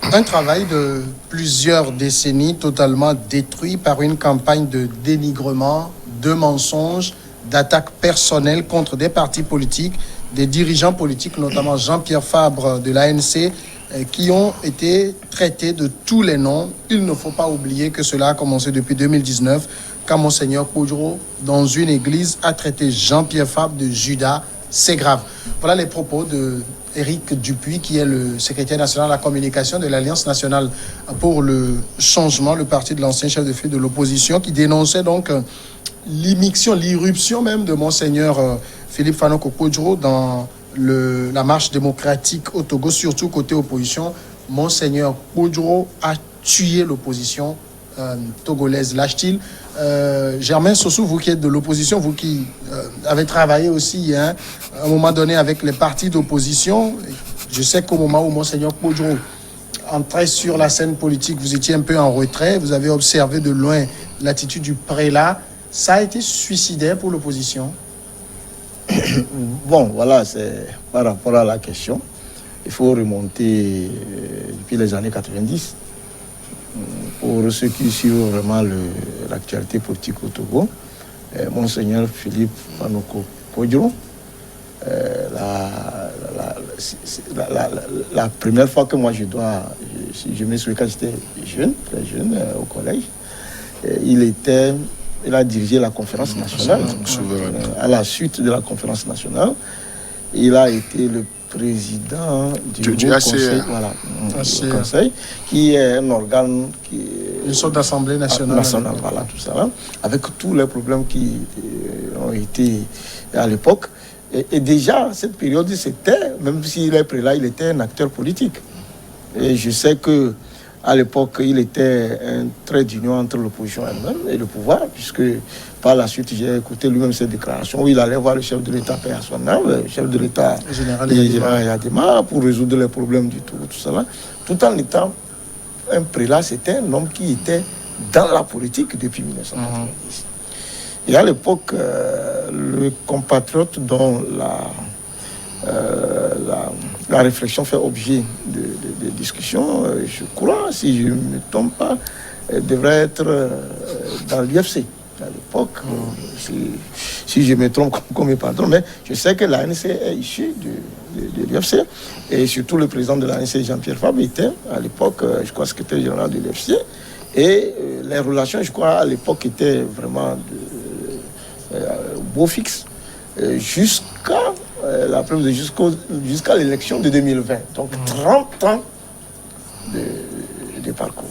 Un travail de plusieurs décennies totalement détruit par une campagne de dénigrement, de mensonges, d'attaques personnelles contre des partis politiques, des dirigeants politiques, notamment Jean-Pierre Fabre de l'ANC, qui ont été traités de tous les noms. Il ne faut pas oublier que cela a commencé depuis 2019, quand Monseigneur Koudjro, dans une église, a traité Jean-Pierre Fabre de Judas. C'est grave. Voilà les propos de Éric Dupuy, qui est le secrétaire national de la communication de l'Alliance nationale pour le changement, le parti de l'ancien chef de file de l'opposition, qui dénonçait donc l'immixtion, l'irruption même de Monseigneur Philippe Fanoko Koudjro dans la marche démocratique au Togo, surtout côté opposition. Monseigneur Koudjro a tué l'opposition togolaise. Lâche-t-il Germain Sossou, vous qui êtes de l'opposition, vous qui avez travaillé aussi à un moment donné avec les partis d'opposition, je sais qu'au moment où Monseigneur Koudjro entrait sur la scène politique, vous étiez un peu en retrait, vous avez observé de loin l'attitude du prélat. Ça a été suicidaire pour l'opposition? Bon, voilà, c'est par rapport à la question. Il faut remonter depuis les années 90 pour ceux qui suivent vraiment l'actualité politique au Togo. Monseigneur Philippe Fanoko Koudjro, la première fois que moi je me souviens quand j'étais jeune, très jeune, au collège, il a dirigé la conférence nationale. À la suite de la conférence nationale, il a été le président du conseil, conseil, qui est un organe une sorte d'assemblée nationale. Voilà, tout ça, avec tous les problèmes qui ont été à l'époque. Et déjà, cette période, même s'il est prélat, il était un acteur politique. Et je sais que à l'époque, il était un trait d'union entre l'opposition elle-même et le pouvoir, puisque par la suite, j'ai écouté lui-même ses déclarations où il allait voir le chef de l'État, paix à son âme, le chef de l'État, général Yadema, pour résoudre les problèmes du tout ça. Tout en étant un prélat, c'était un homme qui était dans la politique depuis 1990. Et à l'époque, le compatriote dont la réflexion fait objet de discussion, je crois, si je ne me trompe pas, devrait être dans l'UFC. À l'époque, si je me trompe, comme mes patrons, mais je sais que l'ANC est issue de l'UFC, et surtout le président de l'ANC, Jean-Pierre Fabre, était à l'époque, je crois, secrétaire général de l'UFC, et les relations, je crois, à l'époque, étaient vraiment beau fixe, jusqu'à l'élection de 2020. Donc 30 ans de parcours.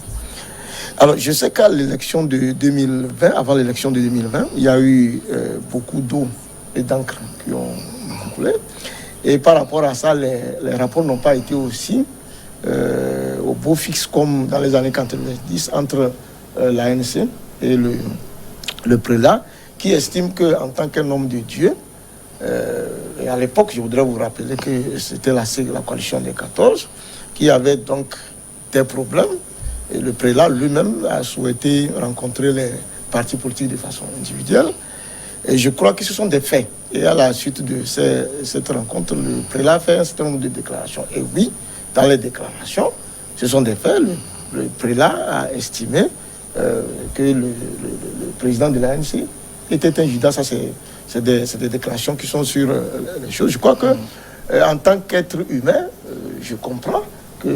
Alors je sais qu'à l'élection de 2020, avant l'élection de 2020, il y a eu beaucoup d'eau et d'encre qui ont coulé. Et par rapport à ça, les rapports n'ont pas été aussi au beau fixe comme dans les années 90 entre l'ANC et le prélat, qui estime qu'en tant qu'un homme de Dieu, et à l'époque, je voudrais vous rappeler que c'était la coalition des 14, qui avait donc des problèmes, et le prélat lui-même a souhaité rencontrer les partis politiques de façon individuelle, et je crois que ce sont des faits. Et à la suite de cette rencontre, le prélat a fait un certain nombre de déclarations. Et oui, dans les déclarations, ce sont des faits. Le prélat a estimé que le président de l'ANC était un Judas. Ça, c'est des déclarations qui sont sur les choses. Je crois que, en tant qu'être humain, je comprends que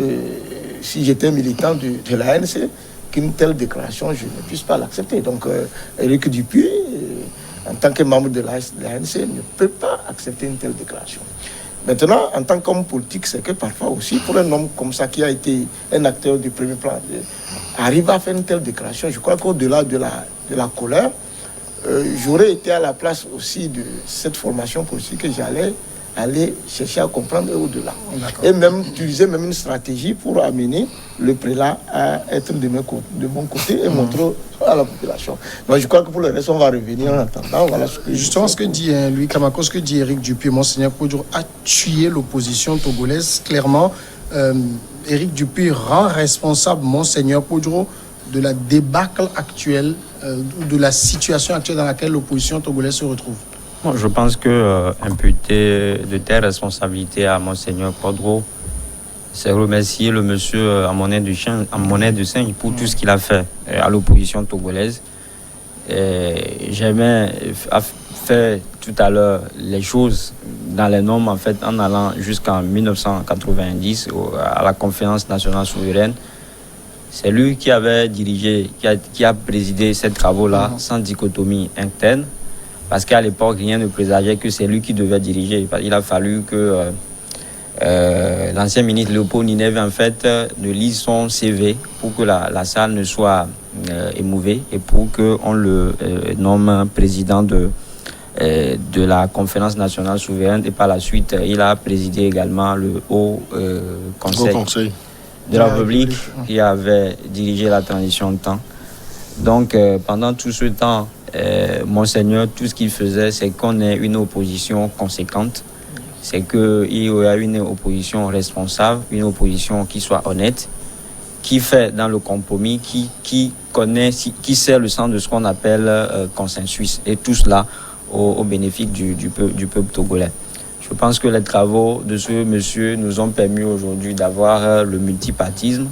si j'étais militant de l'ANC, qu'une telle déclaration, je ne puisse pas l'accepter. Donc, Éric Dupuy, en tant que membre de l'ANC, ne peut pas accepter une telle déclaration. Maintenant, en tant qu'homme politique, c'est que parfois aussi, pour un homme comme ça, qui a été un acteur du premier plan, arriver à faire une telle déclaration, je crois qu'au-delà de la colère, j'aurais été à la place aussi de cette formation politique que j'allais aller chercher à comprendre au-delà. Et même utiliser même une stratégie pour amener le prélat à être de mon côté et montrer à la population. Donc je crois que pour le reste, on va revenir en attendant. Voilà justement, ce que dit Louis Kamako, ce que dit Éric Dupuy, Monseigneur Koudjro a tué l'opposition togolaise. Clairement, Éric Dupuy rend responsable Monseigneur Koudjro de la débâcle actuelle, de la situation actuelle dans laquelle l'opposition togolaise se retrouve. Bon, je pense que imputer de telles responsabilités à Monseigneur Koudjro c'est remercier le monsieur en monnaie de singe pour tout ce qu'il a fait à l'opposition togolaise. J'aimais faire tout à l'heure les choses dans les normes, en fait, en allant jusqu'en 1990 à la conférence nationale souveraine. C'est lui qui avait dirigé, qui a présidé ces travaux-là sans dichotomie interne, parce qu'à l'époque, rien ne présageait que c'est lui qui devait diriger. Il a fallu que l'ancien ministre Léopold Nineve, en fait, ne lise son CV pour que la salle ne soit émouvée et pour qu'on le nomme président de la conférence nationale souveraine. Et par la suite, il a présidé également le Haut Conseil de la République qui avait dirigé la transition de temps. Donc, pendant tout ce temps, Monseigneur, tout ce qu'il faisait, c'est qu'on ait une opposition conséquente. C'est qu'il y a une opposition responsable, une opposition qui soit honnête, qui fait dans le compromis, qui connaît, qui sait le sens de ce qu'on appelle consensus. Et tout cela au bénéfice du peuple togolais. Je pense que les travaux de ce monsieur nous ont permis aujourd'hui d'avoir le multipartisme.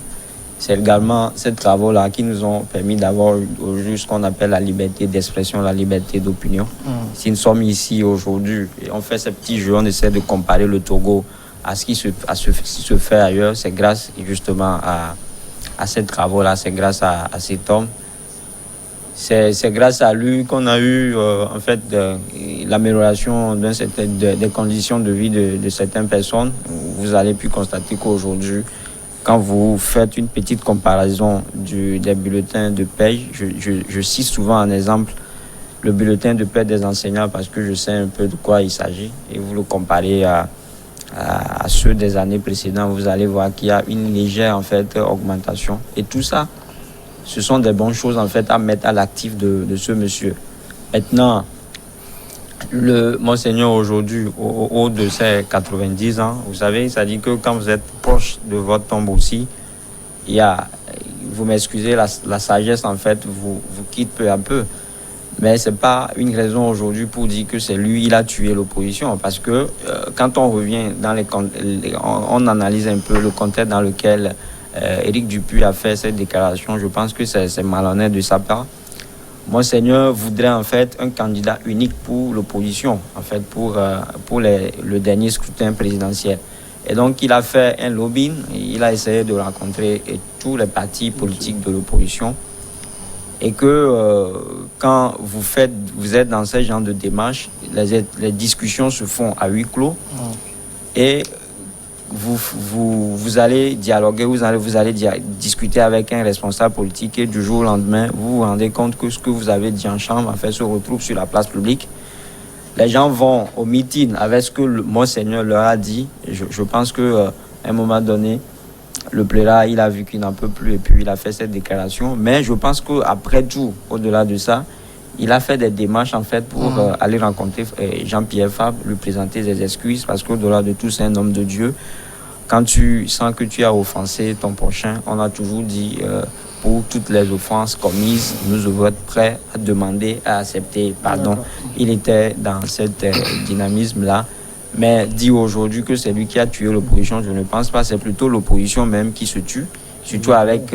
C'est également ces travaux-là qui nous ont permis d'avoir aujourd'hui ce qu'on appelle la liberté d'expression, la liberté d'opinion. Si nous sommes ici aujourd'hui et on fait ces petits jeux, on essaie de comparer le Togo à ce qui se fait ailleurs, c'est grâce justement à ces travaux-là, c'est grâce à cet homme. C'est grâce à lui qu'on a eu en fait l'amélioration des conditions de vie de certaines personnes. Vous allez pu constater qu'aujourd'hui, quand vous faites une petite comparaison des bulletins de paie, je cite souvent un exemple, le bulletin de paie des enseignants parce que je sais un peu de quoi il s'agit. Et vous le comparez à ceux des années précédentes, vous allez voir qu'il y a une légère en fait augmentation. Et tout ça, ce sont des bonnes choses en fait à mettre à l'actif de ce monsieur. Maintenant, le Monseigneur aujourd'hui, au haut de ses 90 ans, vous savez, ça dit que quand vous êtes proche de votre tombe aussi, il y a, vous m'excusez, la sagesse en fait vous quitte peu à peu. Mais ce n'est pas une raison aujourd'hui pour dire que c'est lui, il a tué l'opposition. Parce que quand on revient dans on analyse un peu le contexte dans lequel Éric Dupuy a fait cette déclaration, je pense que c'est malhonnête de sa part. Monseigneur voudrait en fait un candidat unique pour l'opposition, en fait pour le dernier scrutin présidentiel. Et donc il a fait un lobbying, il a essayé de rencontrer tous les partis politiques de l'opposition. Et que quand vous êtes dans ce genre de démarche, les discussions se font à huis clos et vous allez dialoguer, vous allez discuter avec un responsable politique et du jour au lendemain, vous vous rendez compte que ce que vous avez dit en chambre en fait se retrouve sur la place publique. Les gens vont au meeting avec ce que le Monseigneur leur a dit. Je pense qu'à un moment donné, le plérat, il a vu qu'il n'en peut plus et puis il a fait cette déclaration. Mais je pense qu'après tout, au-delà de ça, il a fait des démarches en fait pour aller rencontrer Jean-Pierre Fabre, lui présenter ses excuses parce qu'au-delà de tout, c'est un homme de Dieu. Quand tu sens que tu as offensé ton prochain, on a toujours dit pour toutes les offenses commises, nous devons être prêts à demander, à accepter pardon. Il était dans cet dynamisme-là. Mais dire aujourd'hui que c'est lui qui a tué l'opposition, je ne pense pas. C'est plutôt l'opposition même qui se tue, surtout avec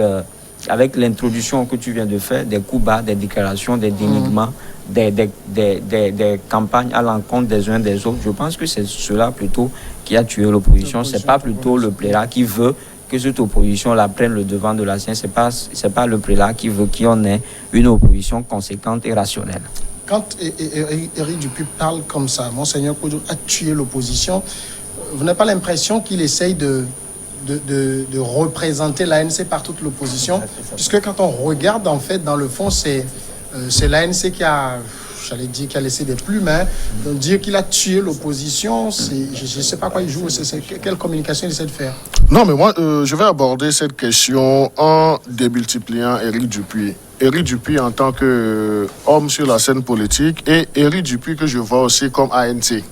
l'introduction que tu viens de faire, des coups bas, des déclarations, des dénignements, des campagnes à l'encontre des uns des autres. Je pense que c'est cela plutôt qui a tué l'opposition. C'est pas plutôt le prélat qui veut que cette opposition-là prenne le devant de la sienne. C'est pas le prélat qui veut qu'on ait une opposition conséquente et rationnelle. Quand Éric Dupuy parle comme ça, Monseigneur Kodjo a tué l'opposition, vous n'avez pas l'impression qu'il essaye de représenter l'ANC par toute l'opposition? Puisque quand on regarde, en fait, dans le fond, c'est l'ANC qui a laissé des plumes. Donc dire qu'il a tué l'opposition, je ne sais pas quoi il joue, quelle communication il essaie de faire? Non, mais moi, je vais aborder cette question en démultipliant Éric Dupuy. Éric Dupuy en tant qu'homme sur la scène politique et Éric Dupuy que je vois aussi comme ANC.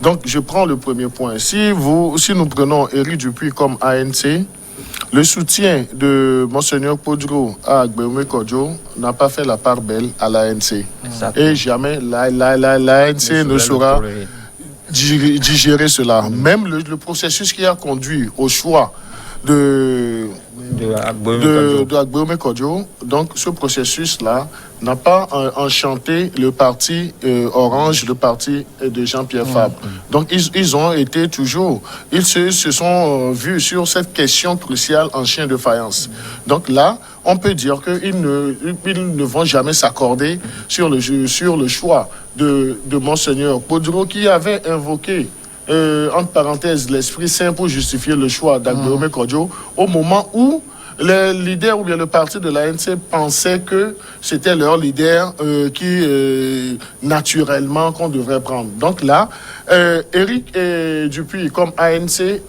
Donc, je prends le premier point. Si nous prenons Éric Dupuy comme ANC, le soutien de Monseigneur Kodjo à Agbemé Kodjo n'a pas fait la part belle à l'ANC. Et jamais l'ANC ne sera digérer cela. Même le processus qui a conduit au choix de Agbeome Kodjo, donc ce processus-là n'a pas enchanté le parti Orange, le parti de Jean-Pierre Fabre. Donc ils ont été toujours, ils se sont vus sur cette question cruciale en chien de faïence. Donc là, on peut dire qu'ils ne vont jamais s'accorder sur le choix de Monseigneur Podro, qui avait invoqué entre parenthèses l'Esprit Saint pour justifier le choix d'Agbeome Kodjo au moment où les leaders ou bien le parti de l'ANC pensaient que c'était leur leader naturellement qu'on devrait prendre. Donc là, Éric Dupuy comme ANC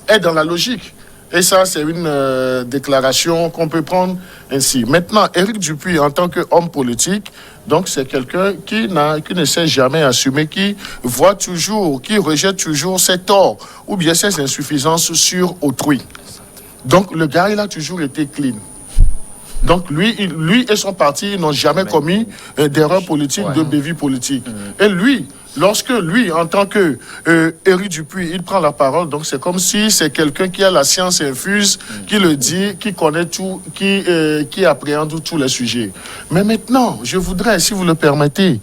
est dans la logique. Et ça, c'est une déclaration qu'on peut prendre ainsi. Maintenant, Éric Dupuy, en tant qu'homme politique, donc c'est quelqu'un qui ne sait jamais assumer, qui voit toujours, qui rejette toujours ses torts ou bien ses insuffisances sur autrui. Donc le gars, il a toujours été clean. Donc lui et son parti n'ont jamais commis d'erreur politique, de bévue politique. Et lui, lorsque lui, en tant que Éric Dupuy, il prend la parole, donc c'est comme si c'est quelqu'un qui a la science infuse, qui le dit, qui connaît tout, qui appréhende tous les sujets. Mais maintenant, je voudrais, si vous le permettez,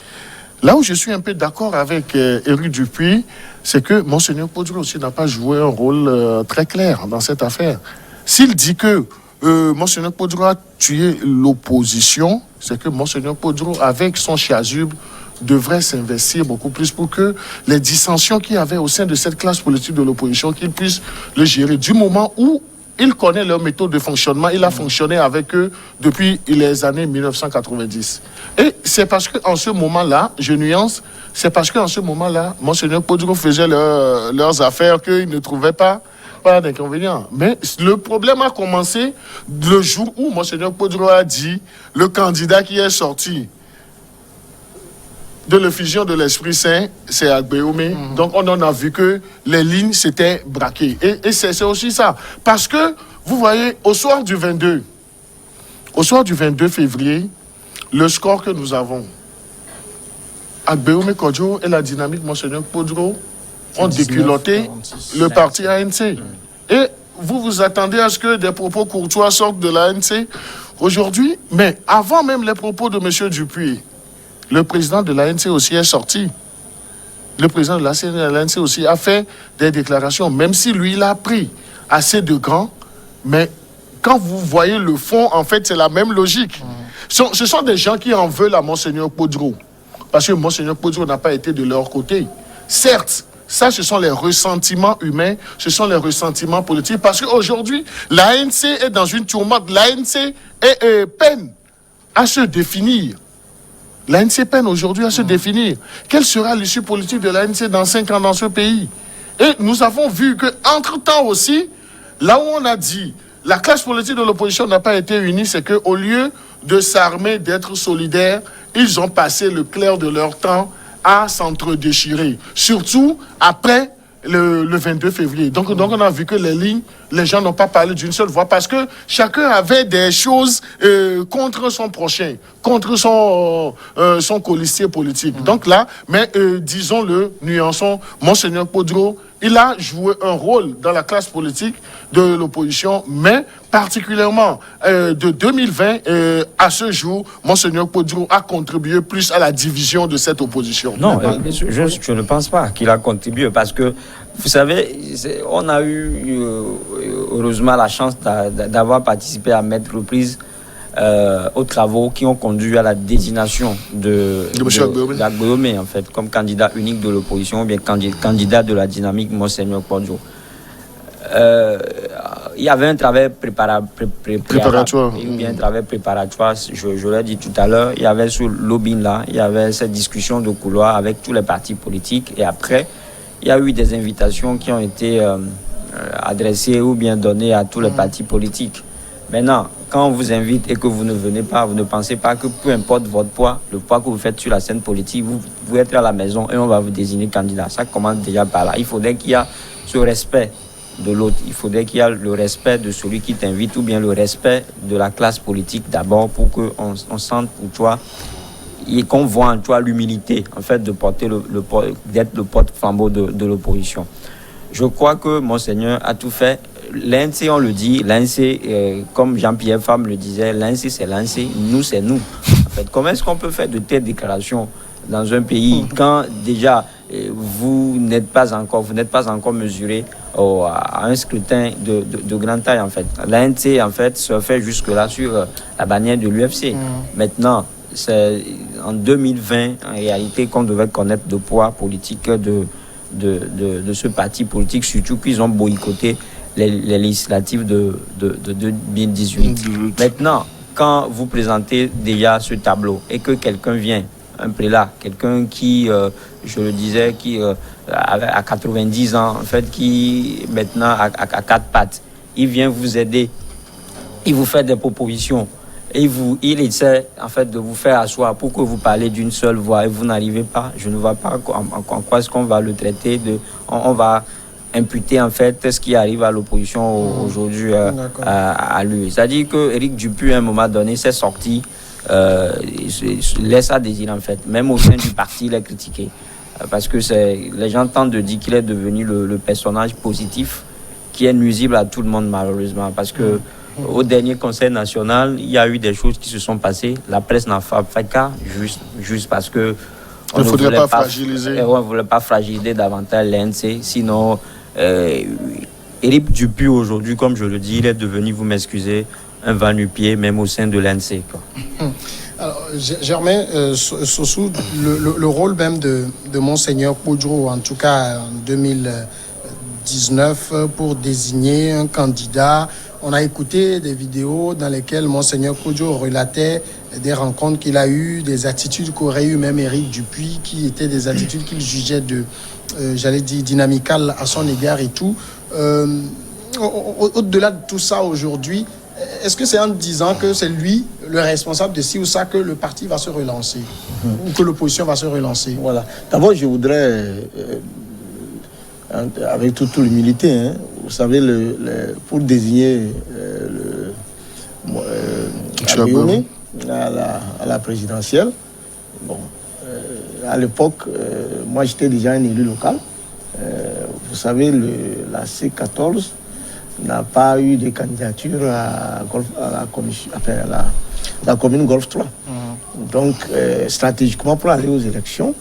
là où je suis un peu d'accord avec Éric Dupuy, c'est que Monseigneur Podro aussi n'a pas joué un rôle très clair dans cette affaire. S'il dit que Monseigneur Podro a tué l'opposition, c'est que Monseigneur Podro, avec son chasuble, devrait s'investir beaucoup plus pour que les dissensions qu'il y avait au sein de cette classe politique de l'opposition, qu'il puisse le gérer du moment où il connaît leur méthode de fonctionnement. Il a fonctionné avec eux depuis les années 1990. Et c'est parce qu'en ce moment-là, je nuance, c'est parce qu'en ce moment-là, Monseigneur Podro faisait leurs affaires qu'il ne trouvait pas d'inconvénient. Mais le problème a commencé le jour où Monseigneur Podro a dit le candidat qui est sorti de l'effusion de l'Esprit Saint, c'est Agbeome. Donc on en a vu que les lignes s'étaient braquées. Et c'est aussi ça. Parce que, vous voyez, au soir du 22 février, le score que nous avons, Agbeome Kodjo et la dynamique Monseigneur Podro ont déculotté le parti ANC. Et vous vous attendez à ce que des propos courtois sortent de l'ANC aujourd'hui, mais avant même les propos de M. Dupuy, le président de l'ANC aussi est sorti. Le président de l'ANC aussi a fait des déclarations, même si lui, il a pris assez de grands, mais quand vous voyez le fond, en fait, c'est la même logique. Ce sont des gens qui en veulent à Monseigneur Podro, parce que Monseigneur Podro n'a pas été de leur côté. Certes, ça, ce sont les ressentiments humains, ce sont les ressentiments politiques. Parce qu'aujourd'hui, l'ANC est dans une tourmente. L'ANC peine à se définir. L'ANC peine aujourd'hui à se définir. Quelle sera l'issue politique de l'ANC dans 5 ans dans ce pays? Et nous avons vu qu'entre-temps aussi, là où on a dit la classe politique de l'opposition n'a pas été unie, c'est qu'au lieu de s'armer, d'être solidaires, ils ont passé le clair de leur temps à s'entre-déchirer, surtout après le 22 février. Donc on a vu que les gens n'ont pas parlé d'une seule voix parce que chacun avait des choses contre son prochain, contre son colistier politique. Donc là, mais disons-le, nuançons, Monseigneur Podro, il a joué un rôle dans la classe politique de l'opposition, mais particulièrement de 2020 à ce jour, Monseigneur Podro a contribué plus à la division de cette opposition. Non, je ne pense pas qu'il a contribué parce que, vous savez, on a eu heureusement la chance d'avoir participé à maintes reprises aux travaux qui ont conduit à la désignation d'Agbeome, en fait, comme candidat unique de l'opposition, ou bien candidat de la dynamique Monseigneur Podjo. Il y avait un travail préparatoire. Il y a un travail préparatoire, je l'ai dit tout à l'heure. Il y avait sur l'Aubin là, il y avait cette discussion de couloir avec tous les partis politiques. Et après, il y a eu des invitations qui ont été adressées ou bien données à tous les partis politiques. Maintenant, quand on vous invite et que vous ne venez pas, vous ne pensez pas que peu importe votre poids, le poids que vous faites sur la scène politique, vous êtes à la maison et on va vous désigner candidat. Ça commence déjà par là. Il faudrait qu'il y ait ce respect de l'autre. Il faudrait qu'il y ait le respect de celui qui t'invite ou bien le respect de la classe politique d'abord pour qu'on sente pour toi, et qu'on voit en toi l'humilité, en fait, de porter d'être le porte-flambeau de l'opposition. Je crois que Monseigneur a tout fait. L'ANC, on le dit, l'ANC, comme Jean-Pierre Fabre le disait, l'ANC c'est l'ANC, nous c'est nous. En fait, comment est-ce qu'on peut faire de telles déclarations dans un pays quand déjà vous n'êtes pas encore mesuré à un scrutin de grande taille en fait. L'ANC en fait se fait jusque-là sur la bannière de l'UFC. Maintenant, c'est en 2020 en réalité qu'on devait connaître le poids politique de ce parti politique, surtout qu'ils ont boycotté les législatives de 2018. Maintenant, quand vous présentez déjà ce tableau et que quelqu'un vient, un prélat, quelqu'un qui, je le disais, qui à 90 ans, en fait, qui maintenant à quatre pattes, il vient vous aider, il vous fait des propositions, et il essaie en fait de vous faire asseoir pour que vous parlez d'une seule voix et vous n'arrivez pas. Je ne vois pas en quoi est-ce qu'on va le traiter on va imputer en fait ce qui arrive à l'opposition aujourd'hui à lui. C'est-à-dire que Éric Dupuis à un moment donné s'est sorti, laisse à désirer en fait. Même au sein du parti, il est critiqué parce que les gens tentent de dire qu'il est devenu le personnage positif qui est nuisible à tout le monde malheureusement parce que au dernier conseil national, il y a eu des choses qui se sont passées. La presse n'a pas fait cas, juste parce que on ne voulait pas fragiliser. On ne voulait pas fragiliser davantage l'ANC. Sinon, Éric Dupuis aujourd'hui, comme je le dis, il est devenu, vous m'excusez, un va-nu-pied, même au sein de l'ANC. Alors, Germain Sossou, le rôle même de Monseigneur Koudjou, en tout cas en 2019, pour désigner un candidat. On a écouté des vidéos dans lesquelles Monseigneur Koudjou relatait des rencontres qu'il a eues, des attitudes qu'aurait eu même Éric Dupuis, qui étaient des attitudes qu'il jugeait dynamicales à son égard et tout. Au-delà de tout ça aujourd'hui, est-ce que c'est en disant que c'est lui le responsable de ci ou ça que le parti va se relancer ou que l'opposition va se relancer? Voilà. D'abord, je voudrais, avec toute l'humilité, vous savez, pour désigner à la présidentielle, bon, à l'époque, moi j'étais déjà un élu local. Vous savez, la C14 n'a pas eu de candidature à la commune Golfe 3. Donc, stratégiquement, pour aller aux élections,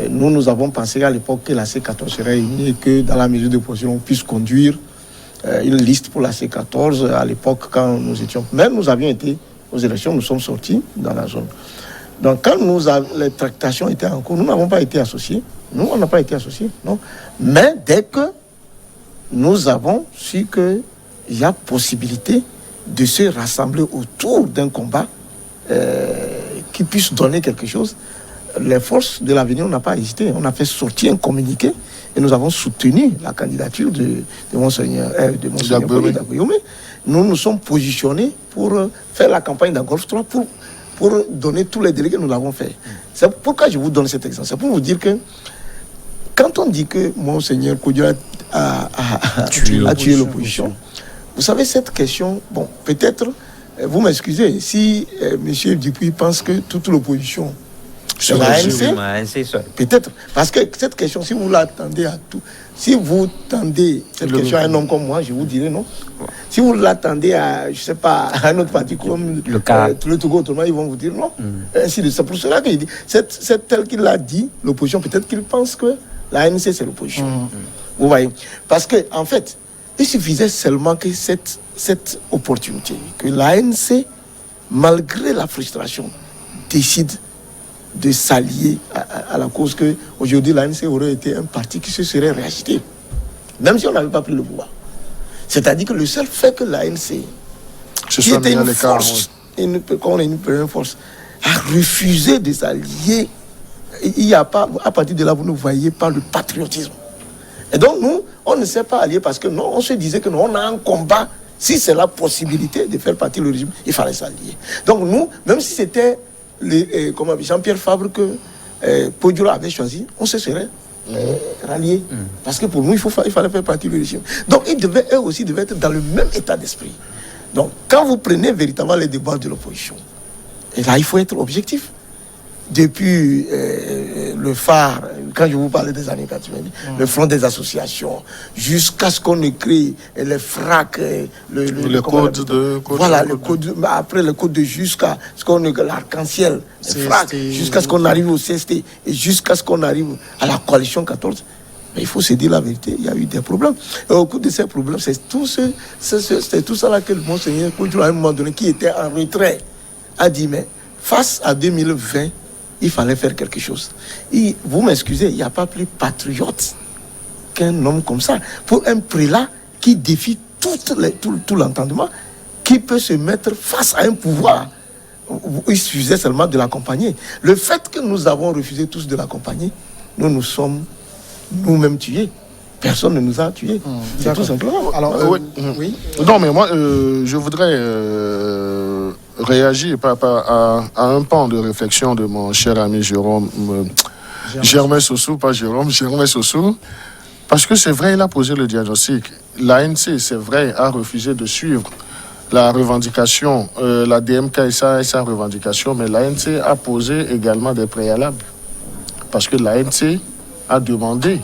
nous avons pensé à l'époque que la C14 serait unie et que dans la mesure de position, on puisse conduire une liste pour la C14 à l'époque quand nous étions. Même nous avions été aux élections, nous sommes sortis dans la zone. Donc, quand les tractations étaient en cours, nous n'avons pas été associés. Nous, on n'a pas été associés, non. Mais dès que nous avons su qu'il y a possibilité de se rassembler autour d'un combat qui puisse donner quelque chose, les forces de l'avenir, on n'a pas hésité. On a fait sortir un communiqué et nous avons soutenu la candidature de Monseigneur Dagoyomé. Nous nous sommes positionnés pour faire la campagne dans Golfe 3 pour donner tous les délégués, nous l'avons fait. C'est pourquoi je vous donne cet exemple. C'est pour vous dire que quand on dit que Monseigneur Koudjou a tué l'opposition, vous savez, cette question, bon, peut-être, vous m'excusez, si M. Dupuis pense que toute l'opposition c'est la ANC, peut-être, parce que cette question, si vous l'attendez à tout, si vous tendez cette question à un homme comme moi, je vous dirais non. Si vous l'attendez à, je sais pas, à un autre parti comme le Togo, autrement, ils vont vous dire non. C'est pour cela que je dis, c'est tel qu'il l'a dit, l'opposition, peut-être qu'il pense que la ANC, c'est l'opposition. Vous voyez? Parce que, en fait, il suffisait seulement que cette opportunité, que l'ANC, malgré la frustration, décide de s'allier à la cause que aujourd'hui l'ANC aurait été un parti qui se serait réagité, même si on n'avait pas pris le pouvoir. C'est-à-dire que le seul fait que l'ANC, qui était une force, une première force, a refusé de s'allier, il n'y a pas, à partir de là, vous ne voyez pas le patriotisme. Et donc nous, on ne s'est pas allié parce que non, on se disait que non, on a un combat. Si c'est la possibilité de faire partie du régime, il fallait s'allier. Donc nous, même si c'était Jean-Pierre Fabre que Koudjou avait choisi, on se serait rallié. Parce que pour nous, il fallait faire partie du régime. Donc eux aussi devaient être dans le même état d'esprit. Donc quand vous prenez véritablement les débats de l'opposition, et là il faut être objectif. depuis le phare, quand je vous parlais des années 90, le front des associations, jusqu'à ce qu'on écrit les FRAC, le code de... Voilà, le code, après le code de jusqu'à ce qu'on écrit l'arc-en-ciel, les FRAC, jusqu'à ce qu'on arrive au CST, et jusqu'à ce qu'on arrive à la coalition 14. Mais il faut se dire la vérité, il y a eu des problèmes. Et au cours de ces problèmes, c'est tout ça là que le monseigneur Koudjou, à un moment donné, qui était en retrait, a dit, mais face à 2020, il fallait faire quelque chose. Et vous m'excusez, il n'y a pas plus patriote qu'un homme comme ça. Pour un prélat qui défie tout l'entendement, qui peut se mettre face à un pouvoir, il suffisait seulement de l'accompagner. Le fait que nous avons refusé tous de l'accompagner, nous sommes nous-mêmes tués. Personne ne nous a tués. C'est tout simplement. Alors, oui. Non, mais moi, je voudrais réagir à un pan de réflexion de mon cher ami Germain Sossou, pas Jérôme, Germain Sossou. Parce que c'est vrai, il a posé le diagnostic. L'ANC, c'est vrai, a refusé de suivre la revendication, la DMK et sa revendication, mais l'ANC a posé également des préalables. Parce que l'ANC a demandé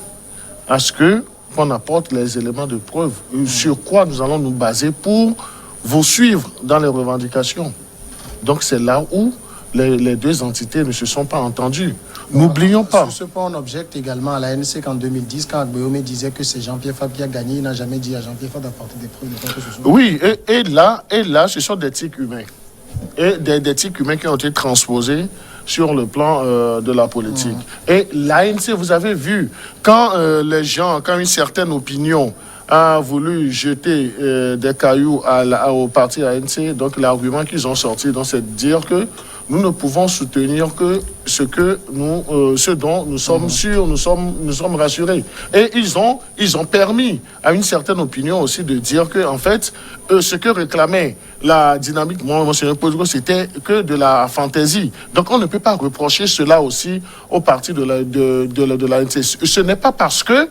à ce qu'on apporte les éléments de preuve sur quoi nous allons nous baser pour vous suivre dans les revendications. Donc c'est là où les deux entités ne se sont pas entendues. N'oublions pas. Sur ce point, on objecte également à l'ANC qu'en 2010, quand Agbeome disait que c'est Jean-Pierre Fab qui a gagné, il n'a jamais dit à Jean-Pierre Fab d'apporter des preuves de quoi que ce soit. Oui, et là, ce sont des tics humains. Et des tics humains qui ont été transposés sur le plan de la politique. Et l'ANC, vous avez vu, quand quand une certaine opinion a voulu jeter des cailloux au parti ANC, donc l'argument qu'ils ont sorti, c'est de dire que nous ne pouvons soutenir que ce dont nous sommes sûrs, nous sommes rassurés. Et ils ont permis à une certaine opinion aussi de dire que, en fait, ce que réclamait la dynamique, moi, Monseigneur Koudjou, c'était que de la fantaisie. Donc, on ne peut pas reprocher cela aussi au parti de l'ANC. Ce n'est pas parce que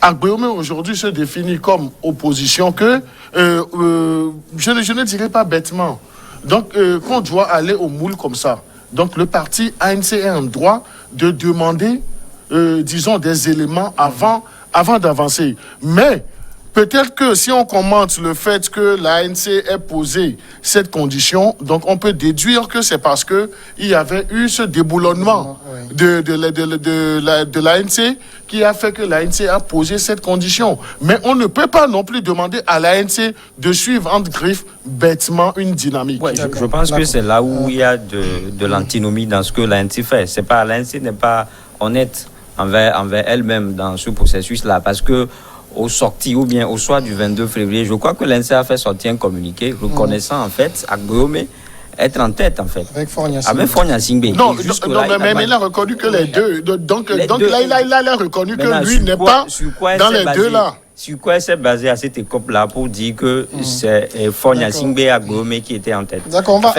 Agbeome aujourd'hui se définit comme opposition que, je ne dirais pas bêtement, donc qu'on doit aller au moule comme ça. Donc le parti ANC a un droit de demander, disons, des éléments avant d'avancer. Mais peut-être que si on commente le fait que l'ANC ait posé cette condition, donc on peut déduire que c'est parce que il y avait eu ce déboulonnement de l'ANC qui a fait que l'ANC a posé cette condition. Mais on ne peut pas non plus demander à l'ANC de suivre entre griffes bêtement une dynamique. Ouais, je pense que c'est là où il y a de l'antinomie dans ce que l'ANC fait. C'est pas, l'ANC n'est pas honnête envers elle-même dans ce processus-là, parce que au sorti ou bien au soir du 22 février, je crois que l'ANC a fait sortir un communiqué reconnaissant en fait Agbeome être en tête en fait. Avec Fonya Singbe. Avec Fonya Singbe. Non, mais il a reconnu que les deux. Donc là, il a reconnu que lui n'est pas dans les deux là. Sur quoi elle s'est basée à cette écope-là pour dire que c'est Fonya Singbe et Agbeome qui étaient en tête? D'accord, on va.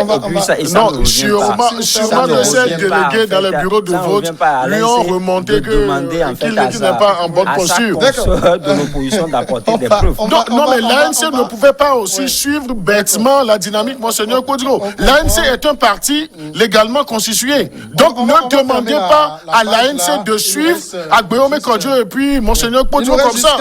Non, sûrement de ces délégués dans les bureaux de vote lui ont remonté qu'il n'est pas en bonne posture. De l'opposition d'apporter des preuves. Non, mais l'ANC ne pouvait pas aussi suivre bêtement la dynamique, Monseigneur Koudjou. L'ANC est un parti légalement constitué. Donc ne demandez pas à l'ANC de suivre Agbeome Koudjou et puis Monseigneur Koudjou comme ça.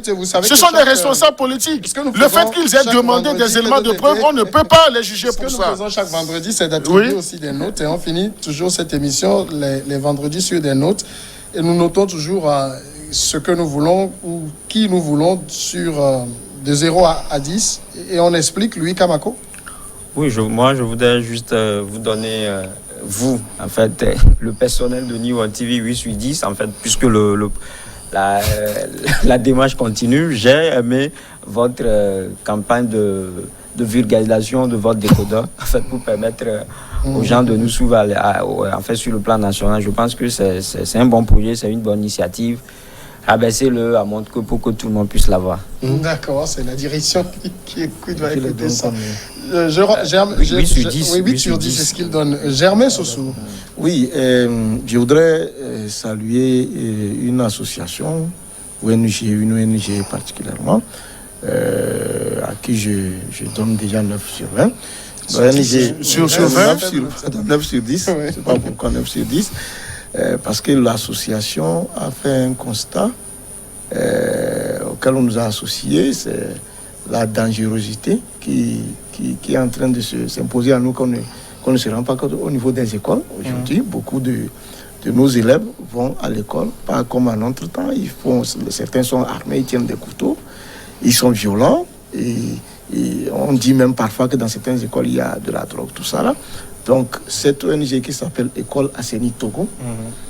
Vous savez ce sont des responsables politiques. Le fait qu'ils aient demandé des éléments de preuve, on ne peut pas les juger pour ça. Ce que nous faisons chaque vendredi, c'est d'attribuer aussi des notes. Et on finit toujours cette émission les vendredis sur des notes. Et nous notons toujours ce que nous voulons ou qui nous voulons sur de 0 à 10. Et on explique, Louis Kamako. Oui, moi je voudrais juste vous donner, vous, en fait, le personnel de New World TV 8 sur 10, en fait, puisque la démarche continue. J'ai aimé votre campagne de vulgarisation de votre décodeur, en fait, pour permettre aux gens de nous suivre en fait, sur le plan national. Je pense que c'est un bon projet, c'est une bonne initiative. Abaissez-le à montre pour que tout le monde puisse l'avoir. D'accord, c'est la direction qui écoute, va écouter ça. 8 sur 10. Oui, 8 sur 10, c'est ce qu'il donne. Germain Sossou. Oui, je voudrais saluer une association, une ONG particulièrement, à qui je donne déjà 9 sur 20. L'ONG Sur 20? 9 sur 10. Je ne sais pas pourquoi 9 sur 10. Parce que l'association a fait un constat auquel on nous a associés, c'est la dangerosité qui est en train de s'imposer à nous, qu'on ne se rend pas compte au niveau des écoles. Aujourd'hui, beaucoup de nos élèves vont à l'école, pas comme en notre temps. Certains sont armés, ils tiennent des couteaux, ils sont violents, et on dit même parfois que dans certaines écoles, il y a de la drogue, tout ça là. Donc, cette ONG qui s'appelle École Asseni Togo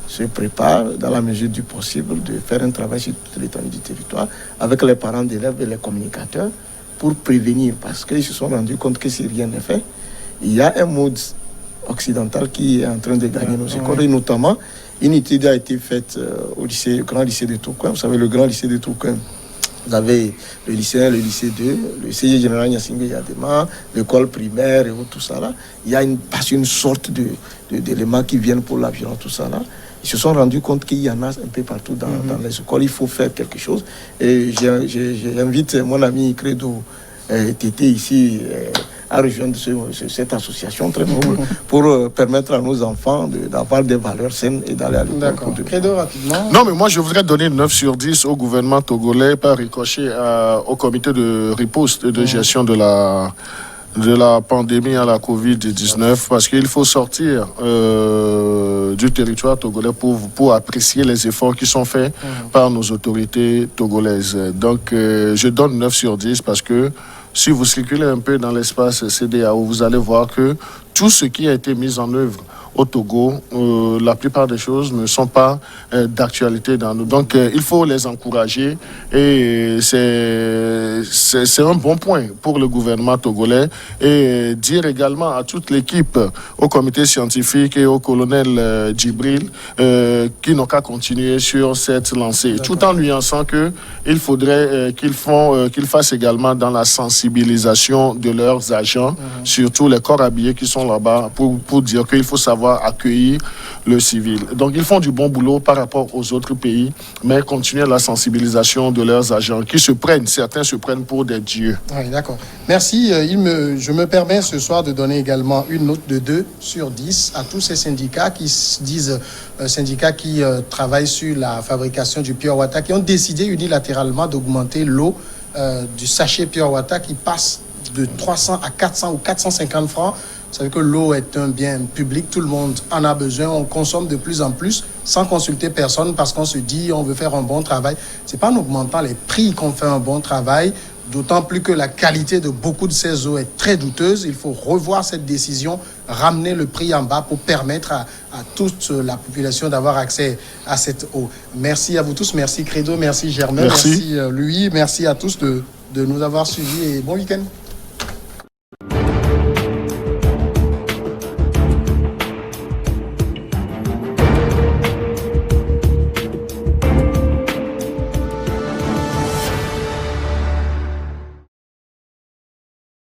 se prépare, dans la mesure du possible, de faire un travail sur toute l'étendue du territoire avec les parents d'élèves et les communicateurs pour prévenir, parce qu'ils se sont rendus compte que si rien n'est fait, il y a un mode occidental qui est en train de gagner nos écoles, et notamment une étude a été faite au grand lycée de Tourcoing. Vous savez, le grand lycée de Tourcoing, vous avez le lycée 1, le lycée 2, le CG général Nyasingbe Yadema, l'école primaire et tout ça là. Il y a une sorte d'éléments qui viennent pour la violence, tout ça là. Ils se sont rendus compte qu'il y en a un peu partout dans les écoles. Il faut faire quelque chose. Et j'invite mon ami Credo Tété ici à rejoindre cette association très noble pour permettre à nos enfants d'avoir des valeurs saines et d'aller à l'école. D'accord. Credo, rapidement. Non, mais moi, je voudrais donner 9 sur 10 au gouvernement togolais par ricochet au comité de riposte et de gestion de la pandémie à la Covid-19, parce qu'il faut sortir du territoire togolais pour apprécier les efforts qui sont faits par nos autorités togolaises. Donc, je donne 9 sur 10 parce que si vous circulez un peu dans l'espace CEDEAO, vous allez voir que tout ce qui a été mis en œuvre au Togo, la plupart des choses ne sont pas d'actualité dans nous. Donc, il faut les encourager, et c'est un bon point pour le gouvernement togolais, et dire également à toute l'équipe, au comité scientifique et au colonel Djibril, qui n'ont qu'à continuer sur cette lancée, tout en nuançant qu'il faudrait qu'ils fassent également dans la sensibilisation de leurs agents, surtout les corps habillés qui sont là-bas, pour dire qu'il faut savoir accueillir le civil. Donc, ils font du bon boulot par rapport aux autres pays, mais continuer la sensibilisation de leurs agents certains se prennent pour des dieux. Oui, d'accord. Merci. Je me permets ce soir de donner également une note de 2 sur 10 à tous ces syndicats qui se disent syndicats qui travaillent sur la fabrication du Pure Water, qui ont décidé unilatéralement d'augmenter l'eau du sachet Pure Water qui passe de 300 à 400 ou 450 francs. Vous savez que l'eau est un bien public, tout le monde en a besoin, on consomme de plus en plus sans consulter personne parce qu'on se dit on veut faire un bon travail. Ce n'est pas en augmentant les prix qu'on fait un bon travail, d'autant plus que la qualité de beaucoup de ces eaux est très douteuse. Il faut revoir cette décision, ramener le prix en bas pour permettre à toute la population d'avoir accès à cette eau. Merci à vous tous, merci Credo, merci Germain, merci Louis, merci à tous de nous avoir suivis et bon week-end.